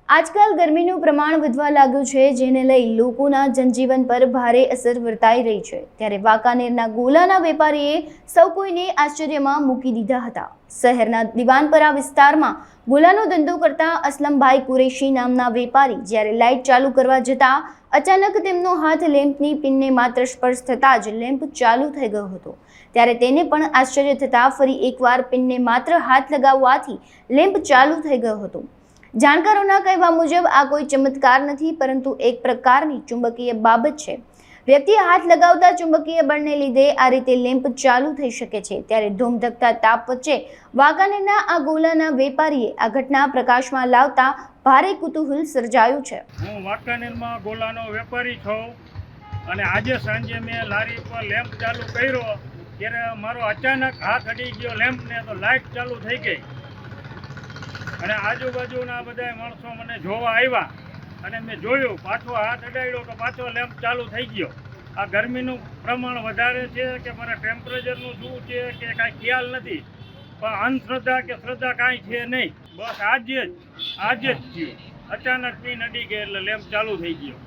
આજકાલ ગરમીનું પ્રમાણ વધવા લાગ્યું છે, જેને લઈ લોકોના જનજીવન પર ભારે અસર વર્તાઈ રહી છે। ત્યારે વાંકાનેરના ગોલાના વેપારીએ સૌ કોઈને આશ્ચર્યમાં મૂકી દીધા હતા। શહેરના દિવાનપરા વિસ્તારમાં ગોલાનો ધંધો કરતા અસલમભાઈ કુરેશી નામના વેપારી જ્યારે લાઇટ ચાલુ કરવા જતા અચાનક તેમનો હાથ લેમ્પની પિનને માત્ર સ્પર્શ થતાં જ લેમ્પ ચાલુ થઈ ગયો હતો। ત્યારે તેને પણ આશ્ચર્ય થતાં ફરી એકવાર પિનને માત્ર હાથ લગાવવાથી લેમ્પ ચાલુ થઈ ગયો હતો। જાણકારોના કહેવા મુજબ આ કોઈ ચમત્કાર નથી, પરંતુ એક પ્રકારની ચુંબકીય બાબત છે। વ્યક્તિએ હાથ લગાવતા ચુંબકીય બળને લીધે આ રીતે લેમ્પ ચાલુ થઈ શકે છે। ત્યારે ધોમધકતા તાપ વચ્ચે વાંકાનેરના આ ગોલાના વેપારીએ આ ઘટના પ્રકાશમાં લાવતા ભારે કુતૂહલ સર્જાયું છે। હું વાંકાનેરમાં ગોલાનો વેપારી છું અને આજે સાંજે મેં લારી પર લેમ્પ ચાલુ કર્યો ત્યારે મારો અચાનક હાથ અડી ગયો લેમ્પને, તો લાઇટ ચાલુ થઈ ગઈ અને આજુબાજુના બધા માણસો મને જોવા આવ્યા અને મેં જોયું, પાછો હાથ અડાડ્યો તો પાછો લેમ્પ ચાલુ થઈ ગયો। આ ગરમીનું પ્રમાણ વધારે છે કે મારા ટેમ્પરેચરનું શું છે કે કાંઈ ખ્યાલ નથી, પણ અંધશ્રદ્ધા કે શ્રદ્ધા કાંઈ છે નહીં। બસ આજે જ થયું, અચાનક પીન અડી ગઈ એટલે લેમ્પ ચાલુ થઈ ગયો।